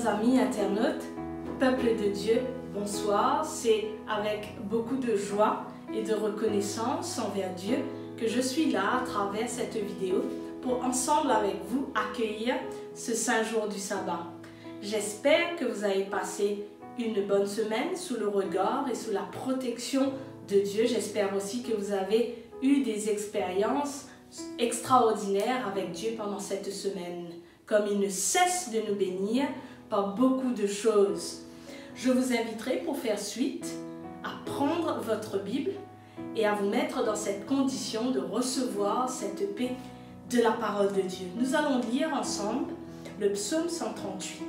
chers amis internautes, peuple de Dieu, bonsoir. C'est avec beaucoup de joie et de reconnaissance envers Dieu que je suis là à travers cette vidéo pour ensemble avec vous accueillir ce saint jour du sabbat. J'espère que vous avez passé une bonne semaine sous le regard et sous la protection de Dieu. J'espère aussi que vous avez eu des expériences extraordinaires avec Dieu pendant cette semaine, comme il ne cesse de nous bénir par beaucoup de choses. Je vous inviterai pour faire suite à prendre votre Bible et à vous mettre dans cette condition de recevoir cette paix de la parole de Dieu. Nous allons lire ensemble le psaume 138.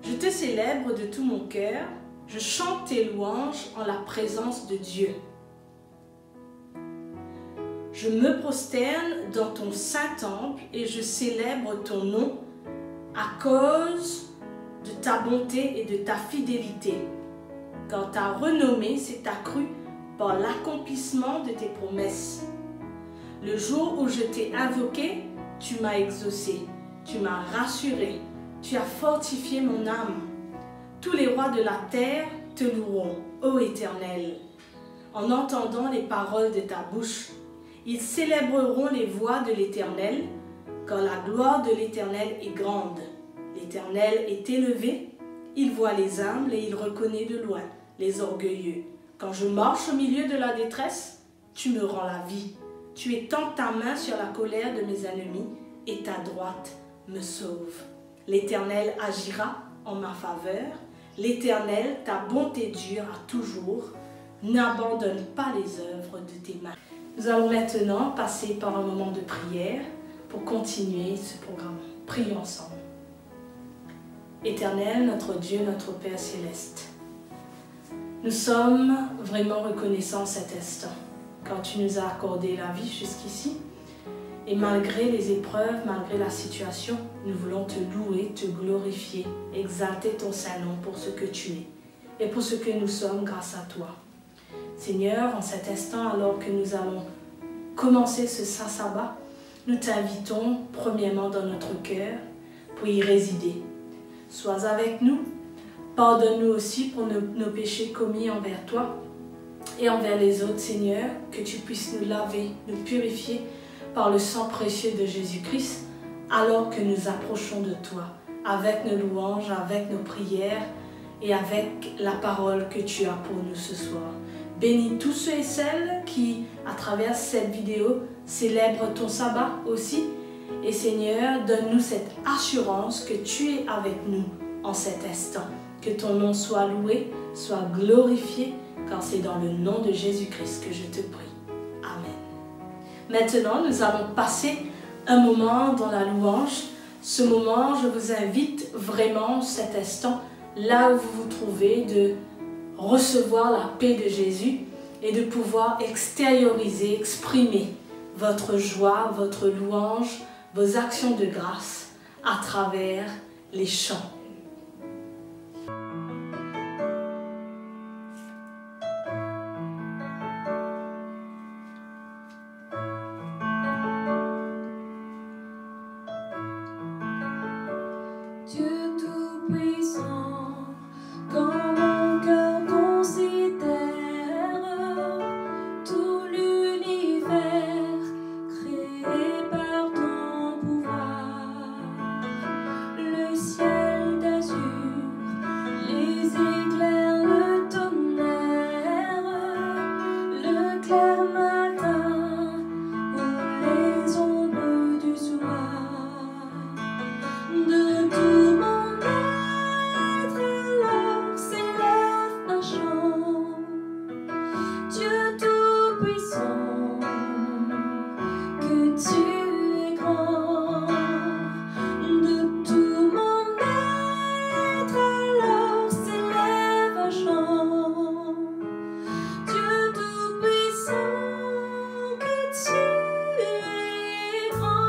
Je te célèbre de tout mon cœur, je chante tes louanges en la présence de Dieu. Je me prosterne dans ton saint temple et je célèbre ton nom à cause de ta bonté et de ta fidélité. Car ta renommée s'est accrue par l'accomplissement de tes promesses. Le jour où je t'ai invoqué, tu m'as exaucé, tu m'as rassuré, tu as fortifié mon âme. Tous les rois de la terre te loueront, ô Éternel. En entendant les paroles de ta bouche, ils célébreront les voies de l'Éternel, car la gloire de l'Éternel est grande. L'Éternel est élevé, il voit les humbles et il reconnaît de loin les orgueilleux. Quand je marche au milieu de la détresse, tu me rends la vie. Tu étends ta main sur la colère de mes ennemis et ta droite me sauve. L'Éternel agira en ma faveur. L'Éternel, ta bonté dure à toujours. N'abandonne pas les œuvres de tes mains. Nous allons maintenant passer par un moment de prière pour continuer ce programme. Prions ensemble. Éternel, notre Dieu, notre Père céleste, nous sommes vraiment reconnaissants cet instant, quand tu nous as accordé la vie jusqu'ici. Et malgré les épreuves, malgré la situation, nous voulons te louer, te glorifier, exalter ton saint nom pour ce que tu es et pour ce que nous sommes grâce à toi. Seigneur, en cet instant, alors que nous allons commencer ce saint sabbat, nous t'invitons premièrement dans notre cœur pour y résider. Sois avec nous, pardonne-nous aussi pour nos péchés commis envers toi et envers les autres, Seigneur, que tu puisses nous laver, nous purifier par le sang précieux de Jésus-Christ, alors que nous approchons de toi, avec nos louanges, avec nos prières et avec la parole que tu as pour nous ce soir. Bénis tous ceux et celles qui, à travers cette vidéo, célèbrent ton sabbat aussi. Et Seigneur, donne-nous cette assurance que tu es avec nous en cet instant. Que ton nom soit loué, soit glorifié, car c'est dans le nom de Jésus-Christ que je te prie. Amen. Maintenant, nous allons passer un moment dans la louange. Ce moment, je vous invite vraiment cet instant, là où vous vous trouvez, de recevoir la paix de Jésus et de pouvoir extérioriser, exprimer votre joie, votre louange, vos actions de grâce à travers les chants. Dieu Tout-Puissant, quand mon cœur considère tout l'univers créé par ton pouvoir, le ciel d'azur, les éclairs, le tonnerre, le clair matin ou les ombres du soir. De tout mon être alors s'élève un chant. Dieu Tout-Puissant, que tu es grand. De tout mon être alors s'élève un chant. Dieu Tout-Puissant, que tu es grand.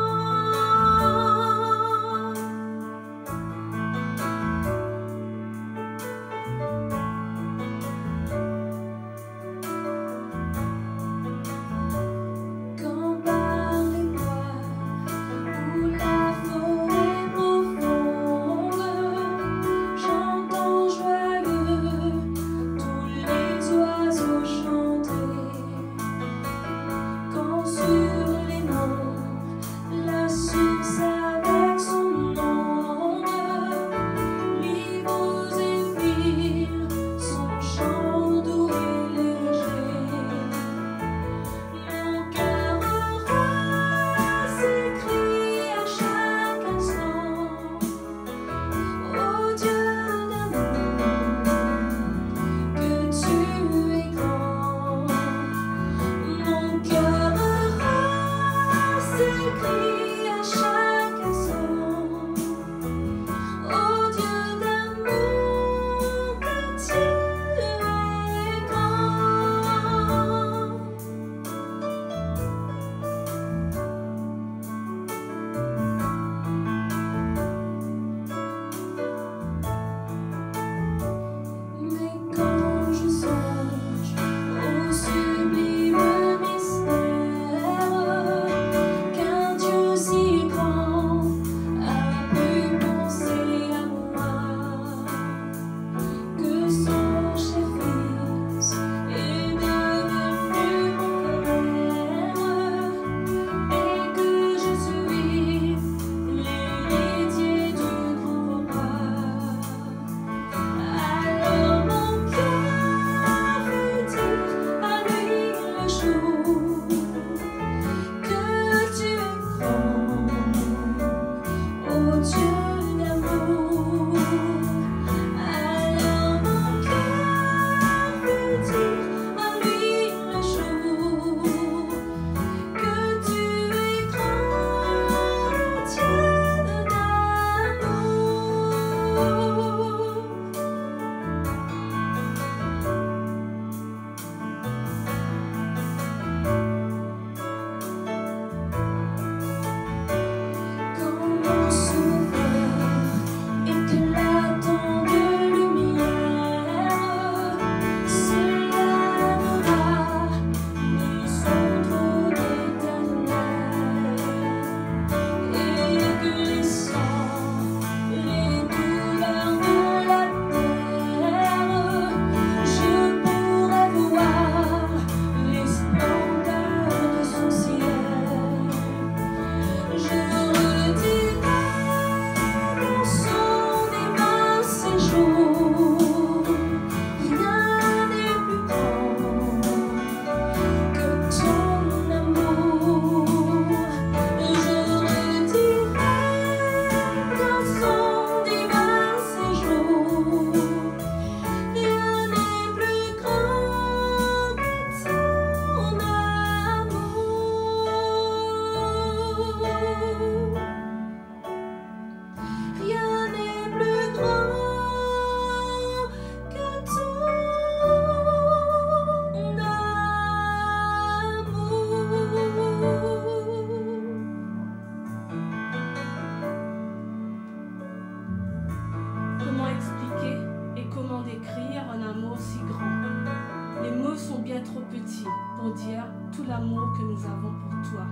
merci pour dire tout l'amour que nous avons pour toi.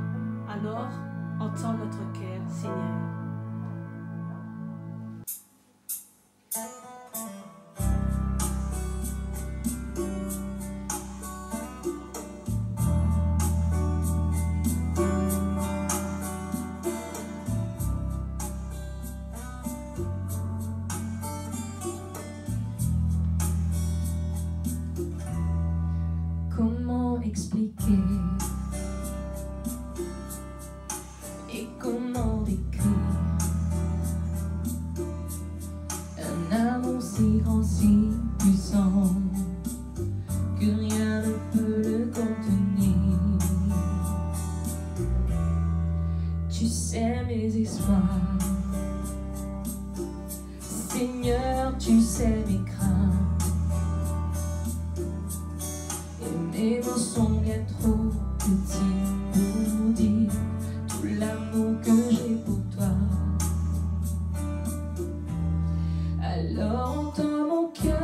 Alors, entends notre cœur, Seigneur. Comment expliquer et comment décrire un amour si grand, si puissant que rien ne peut le contenir. Tu sais mes espoirs, Seigneur, tu sais mes craintes. Mes mots sont bien trop petits pour dire tout l'amour que j'ai pour toi. Alors entends mon cœur,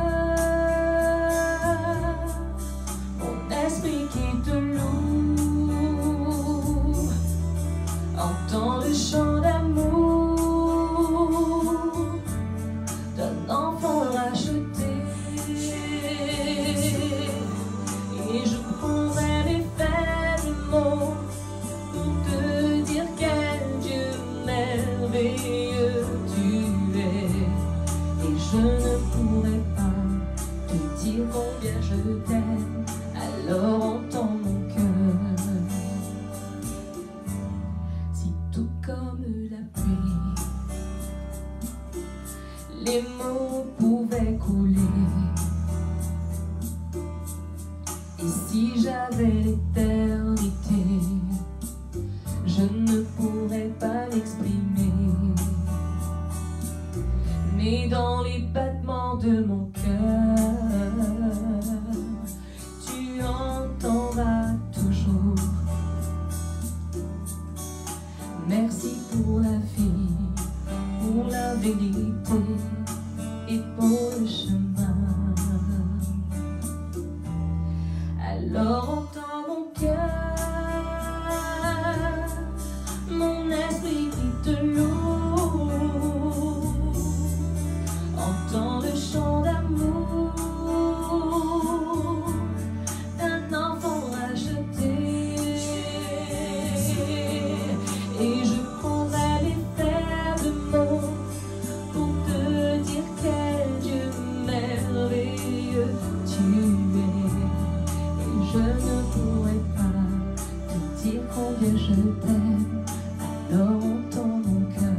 mon esprit qui te loue. Entends le chant d'amour d'un enfant racheté. Et je prendrai mes faibles mots pour te dire quel Dieu merveilleux tu es. Et je ne pourrai pas te dire combien je t'aime. Alors entends mon cœur. Si tout comme la pluie, les mots pouvaient couler. Et si j'avais l'éternité, je ne pourrais pas l'exprimer. Mais dans les battements de mon cœur, tu entendras toujours. Merci pour la vie, pour la vérité et pour le chemin. Alors entends mon cœur, mon esprit qui te loue. Entends le chant d'amour d'un enfant racheté. Et je prendrai les faibles mots pour te dire quel Dieu merveilleux tu es. Je ne pourrai pas te dire combien je t'aime, alors entends mon cœur.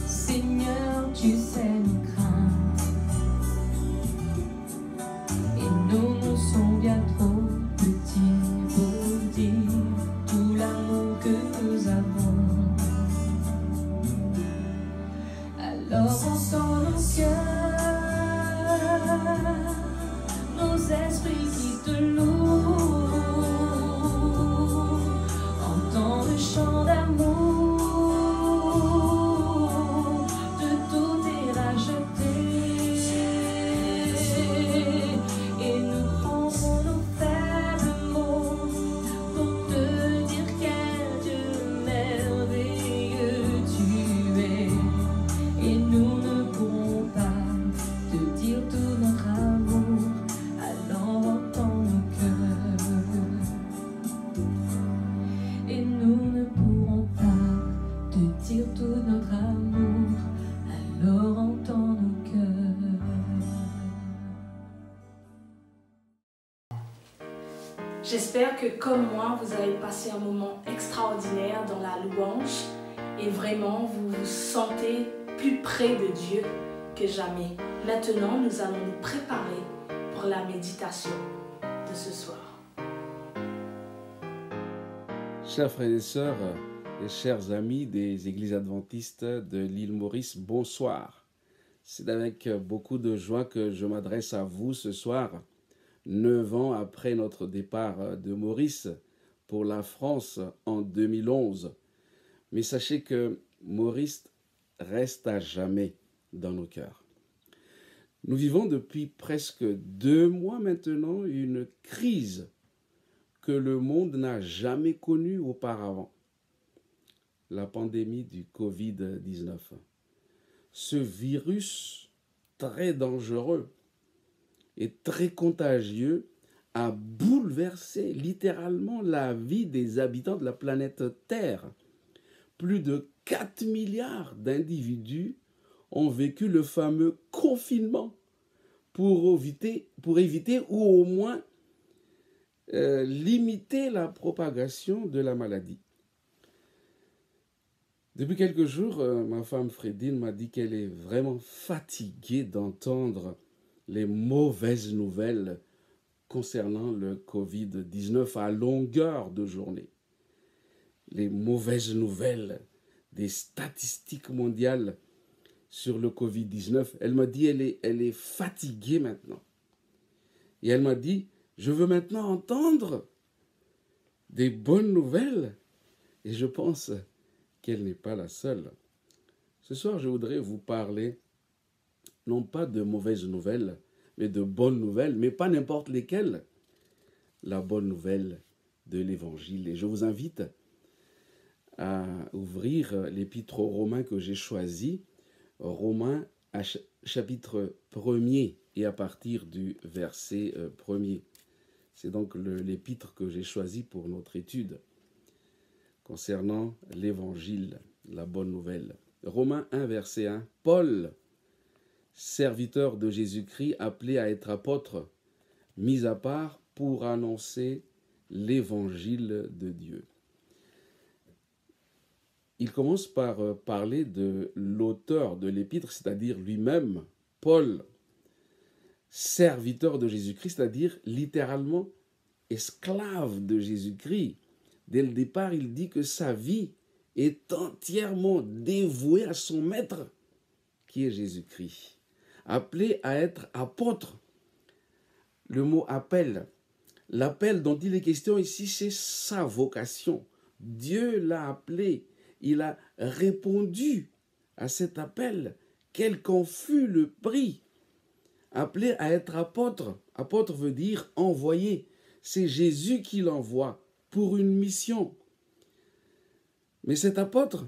Seigneur, tu sais nos craintes. Et nous sommes bien trop petits pour dire tout l'amour que nous avons. Alors entends nos cœurs, nos esprits qui te louent. Entends le chant d'amour. Tout notre amour, alors entends nos cœurs. J'espère que comme moi, vous avez passé un moment extraordinaire dans la louange et vraiment vous vous sentez plus près de Dieu que jamais. Maintenant, nous allons nous préparer pour la méditation de ce soir. Chers frères et sœurs et chers amis des églises adventistes de l'île Maurice, bonsoir. C'est avec beaucoup de joie que je m'adresse à vous ce soir, 9 ans après notre départ de Maurice pour la France en 2011. Mais sachez que Maurice reste à jamais dans nos cœurs. Nous vivons depuis presque 2 mois maintenant une crise que le monde n'a jamais connue auparavant. La pandémie du Covid-19. Ce virus très dangereux et très contagieux a bouleversé littéralement la vie des habitants de la planète Terre. Plus de 4 milliards d'individus ont vécu le fameux confinement pour éviter ou au moins limiter la propagation de la maladie. Depuis quelques jours, ma femme Frédine m'a dit qu'elle est vraiment fatiguée d'entendre les mauvaises nouvelles concernant le Covid-19 à longueur de journée. Les mauvaises nouvelles des statistiques mondiales sur le Covid-19. Elle m'a dit elle est fatiguée maintenant. Et elle m'a dit, je veux maintenant entendre des bonnes nouvelles. Et je pense qu'elle n'est pas la seule. Ce soir, je voudrais vous parler, non pas de mauvaises nouvelles, mais de bonnes nouvelles, mais pas n'importe lesquelles. La bonne nouvelle de l'Évangile. Et je vous invite à ouvrir l'épître aux Romains que j'ai choisi, Romains chapitre 1er et à partir du verset 1er. C'est donc l'épître que j'ai choisi pour notre étude concernant l'Évangile, la bonne nouvelle. Romains 1, verset 1. Paul, serviteur de Jésus-Christ, appelé à être apôtre, mis à part pour annoncer l'Évangile de Dieu. Il commence par parler de l'auteur de l'épître, c'est-à-dire lui-même, Paul, serviteur de Jésus-Christ, c'est-à-dire littéralement esclave de Jésus-Christ. Dès le départ, il dit que sa vie est entièrement dévouée à son maître, qui est Jésus-Christ. Appelé à être apôtre. Le mot appel. L'appel dont il est question ici, c'est sa vocation. Dieu l'a appelé. Il a répondu à cet appel, quel qu'en fût le prix. Appelé à être apôtre. Apôtre veut dire envoyé. C'est Jésus qui l'envoie pour une mission. Mais cet apôtre,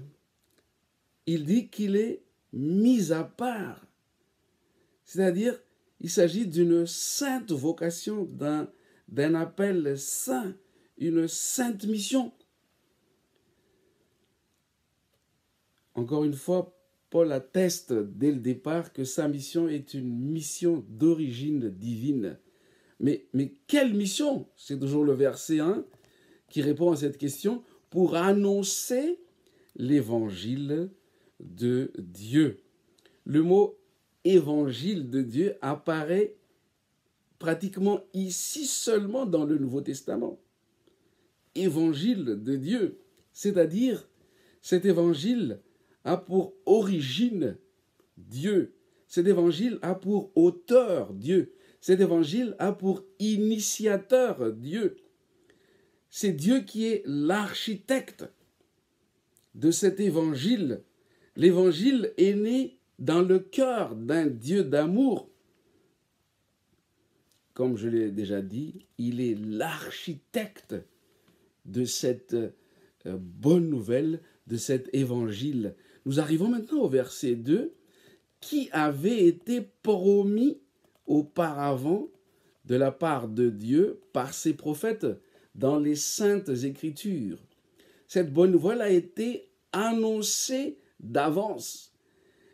il dit qu'il est mis à part. C'est-à-dire, il s'agit d'une sainte vocation, d'un appel saint, une sainte mission. Encore une fois, Paul atteste dès le départ que sa mission est une mission d'origine divine. Mais quelle mission? C'est toujours le verset 1 qui répond à cette question, pour annoncer l'évangile de Dieu. Le mot évangile de Dieu apparaît pratiquement ici seulement dans le Nouveau Testament. Évangile de Dieu, c'est-à-dire cet évangile a pour origine Dieu. Cet évangile a pour auteur Dieu. Cet évangile a pour initiateur Dieu. C'est Dieu qui est l'architecte de cet évangile. L'évangile est né dans le cœur d'un Dieu d'amour. Comme je l'ai déjà dit, il est l'architecte de cette bonne nouvelle, de cet évangile. Nous arrivons maintenant au verset 2, qui avait été promis auparavant de la part de Dieu par ses prophètes dans les saintes écritures. Cette bonne nouvelle a été annoncée d'avance.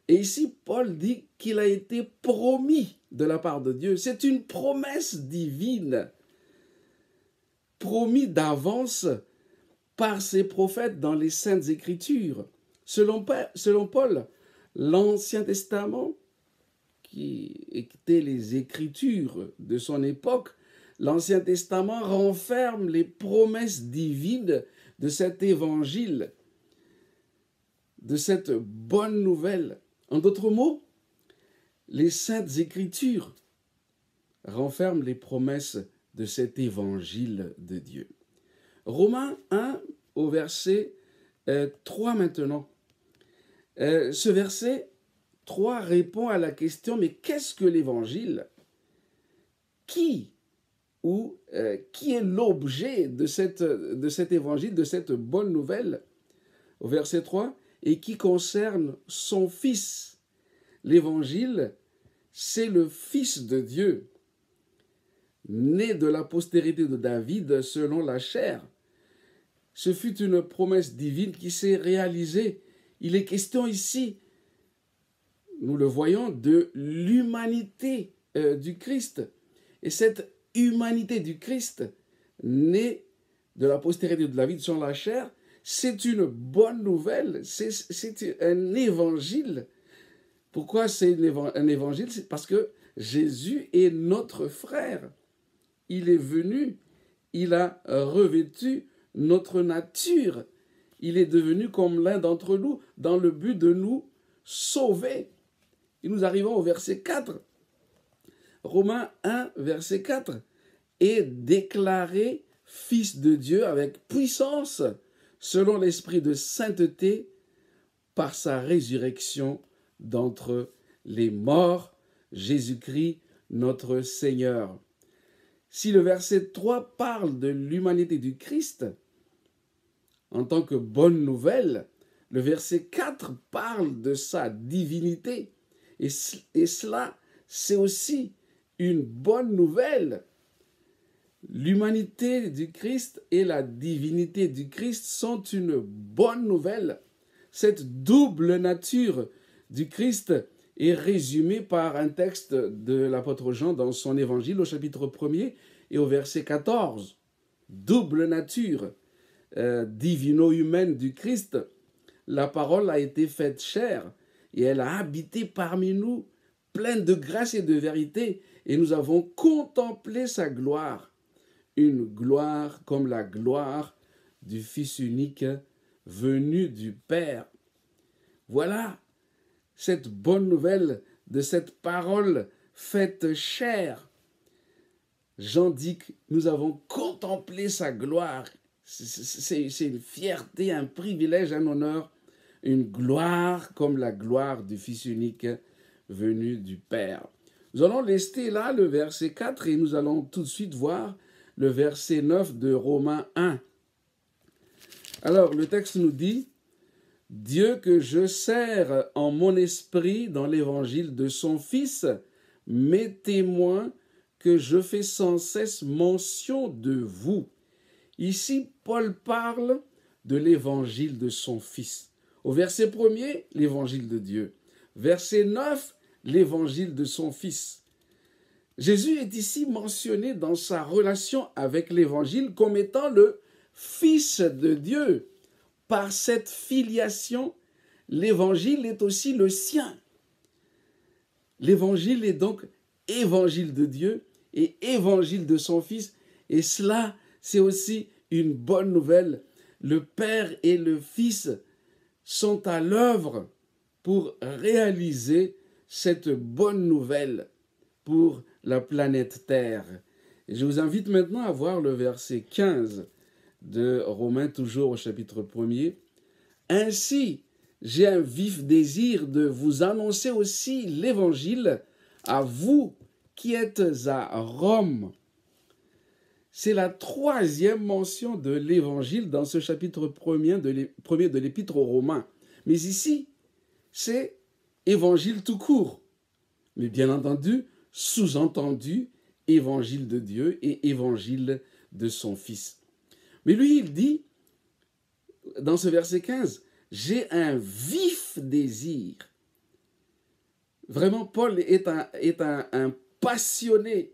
Et ici, Paul dit qu'il a été promis de la part de Dieu. C'est une promesse divine, promis d'avance par ses prophètes dans les saintes écritures. Selon Paul, l'Ancien Testament, qui étaient les écritures de son époque, l'Ancien Testament renferme les promesses divines de cet évangile, de cette bonne nouvelle. En d'autres mots, les Saintes Écritures renferment les promesses de cet évangile de Dieu. Romains 1 au verset 3 maintenant. Ce verset 3 répond à la question, mais qu'est-ce que l'évangile? Qui est l'objet de cet évangile, de cette bonne nouvelle? Au verset 3, et qui concerne son Fils. L'évangile, c'est le Fils de Dieu, né de la postérité de David selon la chair. Ce fut une promesse divine qui s'est réalisée. Il est question ici, nous le voyons, de l'humanité du Christ. Et cette humanité du Christ, née de la postérité de David selon la chair, c'est une bonne nouvelle, c'est un évangile. Pourquoi c'est un évangile? C'est parce que Jésus est notre frère. Il est venu, il a revêtu notre nature. Il est devenu comme l'un d'entre nous dans le but de nous sauver. Et nous arrivons au verset 4. Romains 1, verset 4. Et déclaré fils de Dieu avec puissance, selon l'esprit de sainteté, par sa résurrection d'entre les morts, Jésus-Christ, notre Seigneur. Si le verset 3 parle de l'humanité du Christ, en tant que bonne nouvelle, le verset 4 parle de sa divinité. Et cela, c'est aussi une bonne nouvelle. L'humanité du Christ et la divinité du Christ sont une bonne nouvelle. Cette double nature du Christ est résumée par un texte de l'apôtre Jean dans son évangile au chapitre 1er et au verset 14. Double nature divino-humaine du Christ. La parole a été faite chair et elle a habité parmi nous, pleine de grâce et de vérité, et nous avons contemplé sa gloire. Une gloire comme la gloire du Fils unique venu du Père. Voilà cette bonne nouvelle de cette parole faite chair. Jean dit que nous avons contemplé sa gloire. C'est une fierté, un privilège, un honneur, une gloire comme la gloire du Fils unique venu du Père. Nous allons rester là, le verset 4, et nous allons tout de suite voir le verset 9 de Romains 1. Alors, le texte nous dit « Dieu que je sers en mon esprit dans l'évangile de son Fils, m'est témoin que je fais sans cesse mention de vous. » Ici, Paul parle de l'évangile de son Fils. Au verset 1er, l'évangile de Dieu. Verset 9, l'évangile de son Fils. Jésus est ici mentionné dans sa relation avec l'évangile comme étant le Fils de Dieu. Par cette filiation, l'évangile est aussi le sien. L'évangile est donc évangile de Dieu et évangile de son Fils. Et cela, c'est aussi une bonne nouvelle. Le Père et le Fils sont à l'œuvre pour réaliser cette bonne nouvelle pour la planète Terre. Et je vous invite maintenant à voir le verset 15 de Romains, toujours au chapitre 1er. « Ainsi, j'ai un vif désir de vous annoncer aussi l'Évangile à vous qui êtes à Rome. » C'est la troisième mention de l'Évangile dans ce chapitre 1er de l'Épître aux Romains. Mais ici, c'est Évangile tout court. Mais bien entendu, sous-entendu, Évangile de Dieu et Évangile de son Fils. Mais lui, il dit, dans ce verset 15, « J'ai un vif désir. » Vraiment, Paul est un passionné.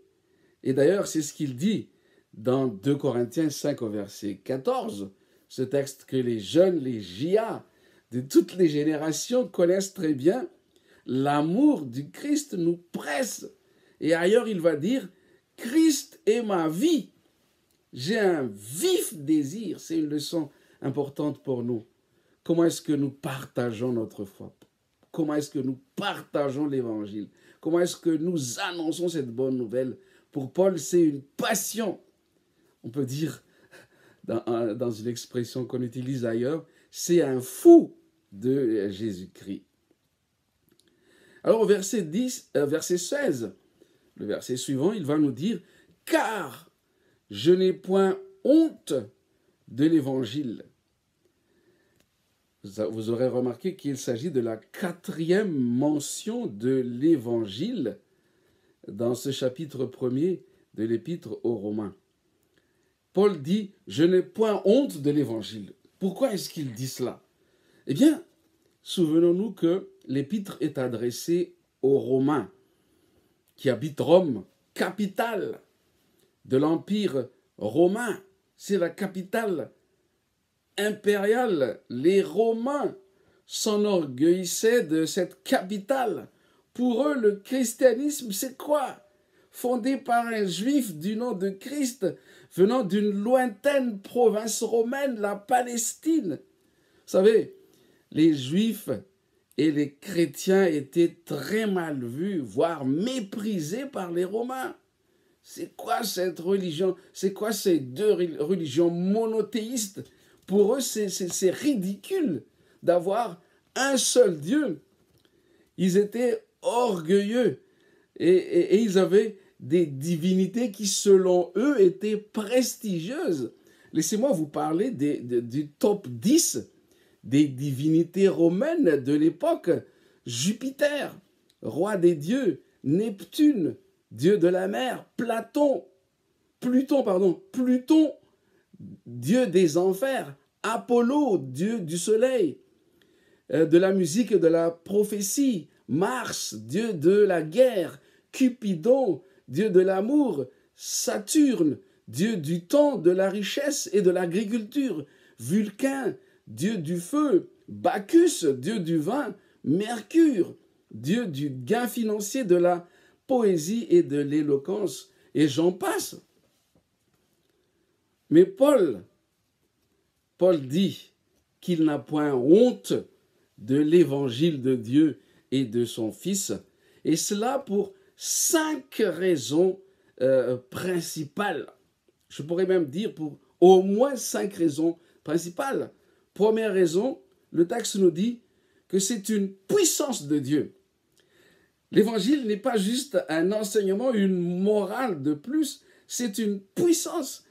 Et d'ailleurs, c'est ce qu'il dit dans 2 Corinthiens 5 au verset 14, ce texte que les jeunes, les JA de toutes les générations connaissent très bien. L'amour du Christ nous presse. Et ailleurs, il va dire, « Christ est ma vie. » J'ai un vif désir. C'est une leçon importante pour nous. Comment est-ce que nous partageons notre foi? Comment est-ce que nous partageons l'Évangile? Comment est-ce que nous annonçons cette bonne nouvelle? Pour Paul, c'est une passion. On peut dire, dans une expression qu'on utilise ailleurs, c'est un fou de Jésus-Christ. Alors au verset 16, le verset suivant, il va nous dire « Car je n'ai point honte de l'Évangile ». Vous aurez remarqué qu'il s'agit de la 4e mention de l'Évangile dans ce chapitre 1er de l'Épître aux Romains. Paul dit « Je n'ai point honte de l'Évangile ». Pourquoi est-ce qu'il dit cela? Eh bien, souvenons-nous que l'Épître est adressée aux Romains qui habitent Rome, capitale de l'Empire romain. C'est la capitale impériale. Les Romains s'enorgueillissaient de cette capitale. Pour eux, le christianisme, c'est quoi? Fondé par un juif du nom de Christ, venant d'une lointaine province romaine, la Palestine. Vous savez, les juifs et les chrétiens étaient très mal vus, voire méprisés par les Romains. C'est quoi cette religion? C'est quoi ces deux religions monothéistes? Pour eux, c'est ridicule d'avoir un seul Dieu. Ils étaient orgueilleux et ils avaient des divinités qui, selon eux, étaient prestigieuses. Laissez-moi vous parler du top 10 des divinités romaines de l'époque. Jupiter, roi des dieux, Neptune, dieu de la mer, Pluton, dieu des enfers, Apollo, dieu du soleil, de la musique et de la prophétie, Mars, dieu de la guerre, Cupidon, dieu de l'amour, Saturne, dieu du temps, de la richesse et de l'agriculture, Vulcain, dieu du feu, Bacchus, dieu du vin, Mercure, dieu du gain financier, de la poésie et de l'éloquence, et j'en passe. Mais Paul dit qu'il n'a point honte de l'évangile de Dieu et de son Fils, et cela pour 5 raisons principales. Je pourrais même dire pour au moins 5 raisons principales. Première raison, le texte nous dit que c'est une puissance de Dieu. L'évangile n'est pas juste un enseignement, une morale de plus, c'est une puissance.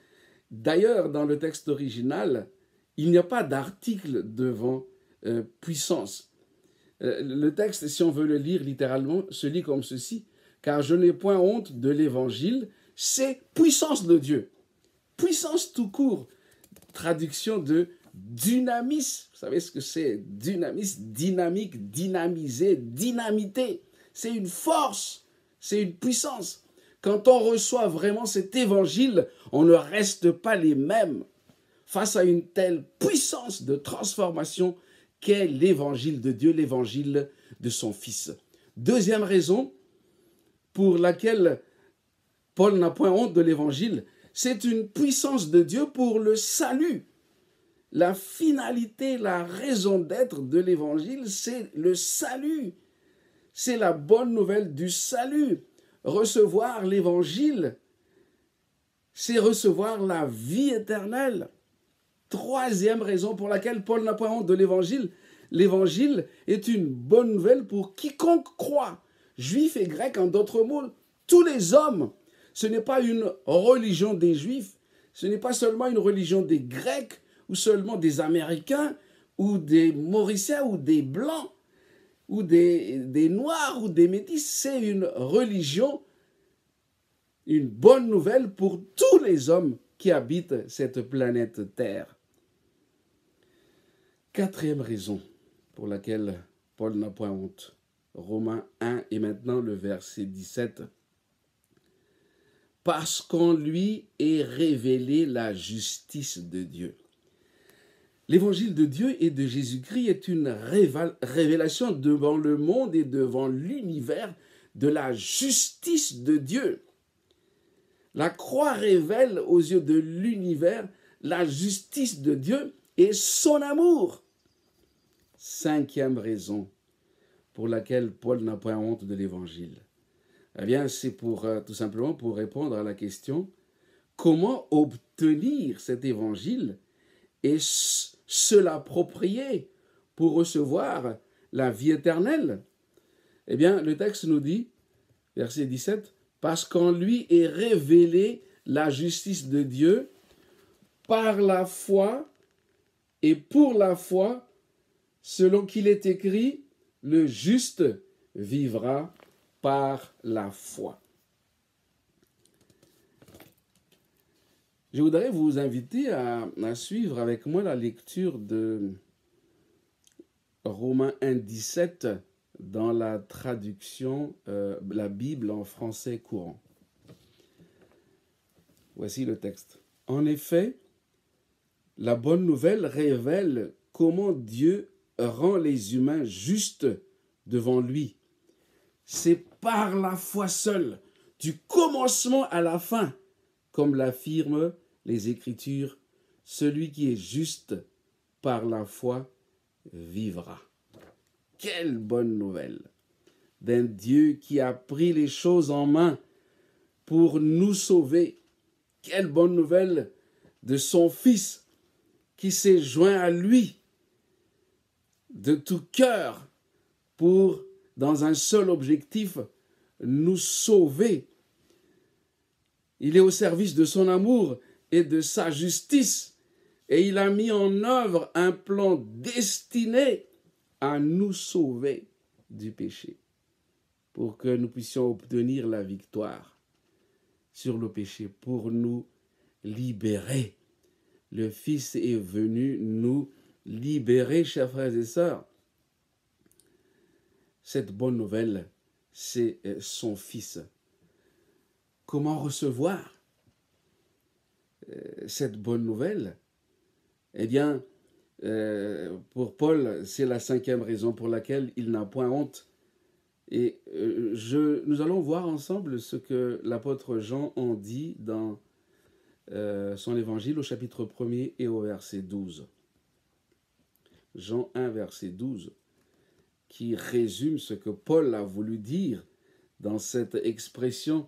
D'ailleurs, dans le texte original, il n'y a pas d'article devant puissance. Le texte, si on veut le lire littéralement, se lit comme ceci. Car je n'ai point honte de l'évangile, c'est puissance de Dieu. Puissance tout court. Traduction de dynamis. Vous savez ce que c'est? Dynamis, dynamique, dynamiser, dynamiter. C'est une force, c'est une puissance. Quand on reçoit vraiment cet évangile, on ne reste pas les mêmes face à une telle puissance de transformation qu'est l'évangile de Dieu, l'évangile de son Fils. Deuxième raison pour laquelle Paul n'a point honte de l'évangile, c'est une puissance de Dieu pour le salut. La finalité, la raison d'être de l'évangile, c'est le salut. C'est la bonne nouvelle du salut. Recevoir l'évangile, c'est recevoir la vie éternelle. Troisième raison pour laquelle Paul n'a pas honte de l'évangile. L'évangile est une bonne nouvelle pour quiconque croit. Juifs et grecs, en d'autres mots, tous les hommes. Ce n'est pas une religion des Juifs, ce n'est pas seulement une religion des Grecs, ou seulement des Américains, ou des Mauriciens, ou des Blancs, ou des Noirs, ou des Métis. C'est une religion, une bonne nouvelle pour tous les hommes qui habitent cette planète Terre. Quatrième raison pour laquelle Paul n'a point honte. Romains 1 et maintenant le verset 17. Parce qu'en lui est révélée la justice de Dieu. L'évangile de Dieu et de Jésus-Christ est une révélation devant le monde et devant l'univers de la justice de Dieu. La croix révèle aux yeux de l'univers la justice de Dieu et son amour. Cinquième raison pour laquelle Paul n'a pas honte de l'évangile. Eh bien, c'est tout simplement pour répondre à la question comment obtenir cet évangile et se l'approprier pour recevoir la vie éternelle. Eh bien, le texte nous dit, verset 17, « Parce qu'en lui est révélée la justice de Dieu par la foi et pour la foi, selon qu'il est écrit, le juste vivra par la foi. » Je voudrais vous inviter à suivre avec moi la lecture de Romains 1,17 dans la traduction, la Bible en français courant. Voici le texte. En effet, la bonne nouvelle révèle comment Dieu rend les humains justes devant lui. C'est par la foi seule, du commencement à la fin, comme l'affirment les Écritures, celui qui est juste par la foi vivra. Quelle bonne nouvelle d'un Dieu qui a pris les choses en main pour nous sauver. Quelle bonne nouvelle de son Fils qui s'est joint à lui de tout cœur pour, dans un seul objectif, nous sauver. Il est au service de son amour et de sa justice et il a mis en œuvre un plan destiné à nous sauver du péché pour que nous puissions obtenir la victoire sur le péché, pour nous libérer. Le Fils est venu nous libérer, chers frères et sœurs. Cette bonne nouvelle, c'est son Fils. Comment recevoir cette bonne nouvelle? Eh bien, pour Paul, c'est la cinquième raison pour laquelle il n'a point honte. Et nous allons voir ensemble ce que l'apôtre Jean en dit dans son évangile au chapitre 1er et au verset 12. Jean 1, verset 12, qui résume ce que Paul a voulu dire dans cette expression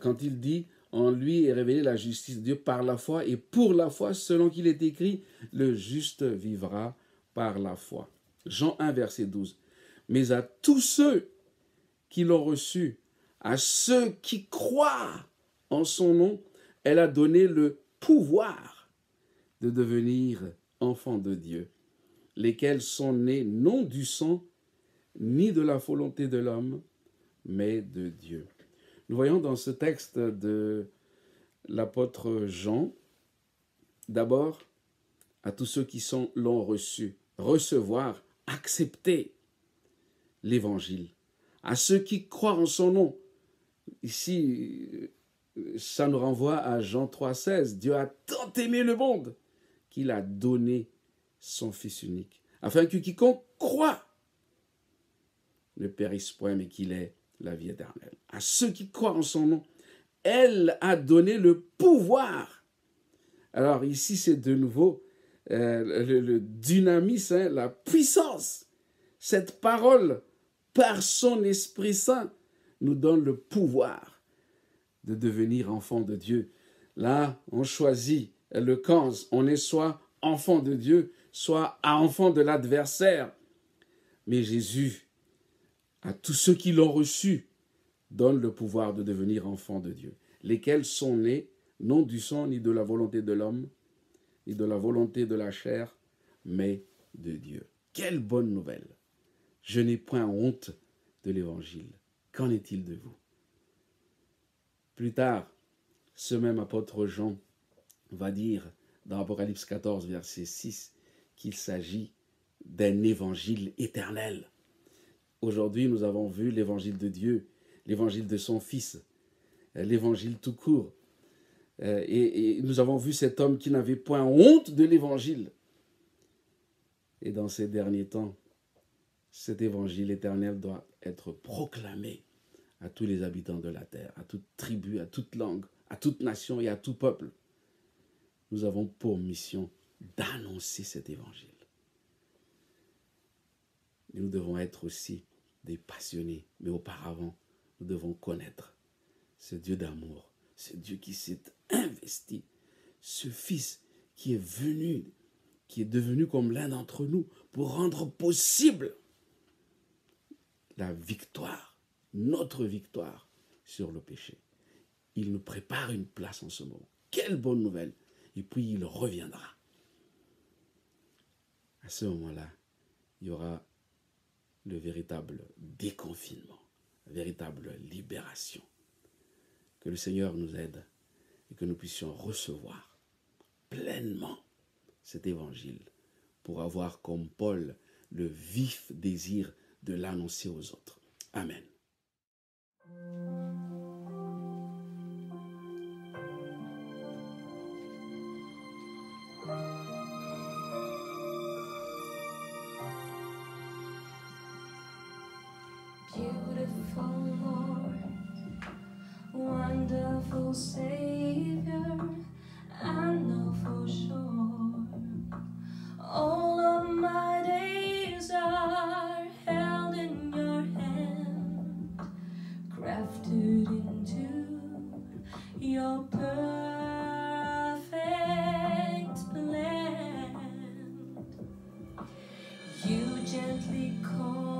quand il dit « En lui est révélée la justice de Dieu par la foi et pour la foi, selon qu'il est écrit, le juste vivra par la foi. » Jean 1, verset 12. « Mais à tous ceux qui l'ont reçu, à ceux qui croient en son nom, elle a donné le pouvoir de devenir enfants de Dieu, lesquels sont nés non du sang, ni de la volonté de l'homme, mais de Dieu. » Nous voyons dans ce texte de l'apôtre Jean, d'abord, à tous ceux qui l'ont reçu, recevoir, accepter l'évangile. À ceux qui croient en son nom. Ici, ça nous renvoie à Jean 3,16. Dieu a tant aimé le monde qu'il a donné son Fils unique, afin que quiconque croit ne périsse point, mais qu'il ait la vie éternelle. À ceux qui croient en son nom, elle a donné le pouvoir. Alors ici, c'est de nouveau le dynamisme, la puissance. Cette parole, par son Esprit Saint, nous donne le pouvoir de devenir enfant de Dieu. Là, on choisit le camp, on est soit enfant de Dieu, soit enfant de l'adversaire. Mais Jésus, à tous ceux qui l'ont reçu, donne le pouvoir de devenir enfants de Dieu, lesquels sont nés non du sang, ni de la volonté de l'homme, ni de la volonté de la chair, mais de Dieu. Quelle bonne nouvelle! Je n'ai point honte de l'Évangile. Qu'en est-il de vous? Plus tard, ce même apôtre Jean va dire dans Apocalypse 14, verset 6, qu'il s'agit d'un évangile éternel. Aujourd'hui, nous avons vu l'évangile de Dieu, l'évangile de son Fils, l'évangile tout court. Et nous avons vu cet homme qui n'avait point honte de l'évangile. Et dans ces derniers temps, cet évangile éternel doit être proclamé à tous les habitants de la terre, à toute tribu, à toute langue, à toute nation et à tout peuple. Nous avons pour mission d'annoncer cet évangile. Nous devons être aussi des passionnés, mais auparavant, nous devons connaître ce Dieu d'amour, ce Dieu qui s'est investi, ce Fils qui est venu, qui est devenu comme l'un d'entre nous pour rendre possible la victoire, notre victoire sur le péché. Il nous prépare une place en ce moment. Quelle bonne nouvelle! Et puis il reviendra. À ce moment-là, il y aura le véritable déconfinement, la véritable libération. Que le Seigneur nous aide et que nous puissions recevoir pleinement cet évangile pour avoir comme Paul le vif désir de l'annoncer aux autres. Amen. Beautiful Lord, wonderful Savior, I know for sure all of my days are held in your hand, crafted into your perfect plan. You gently call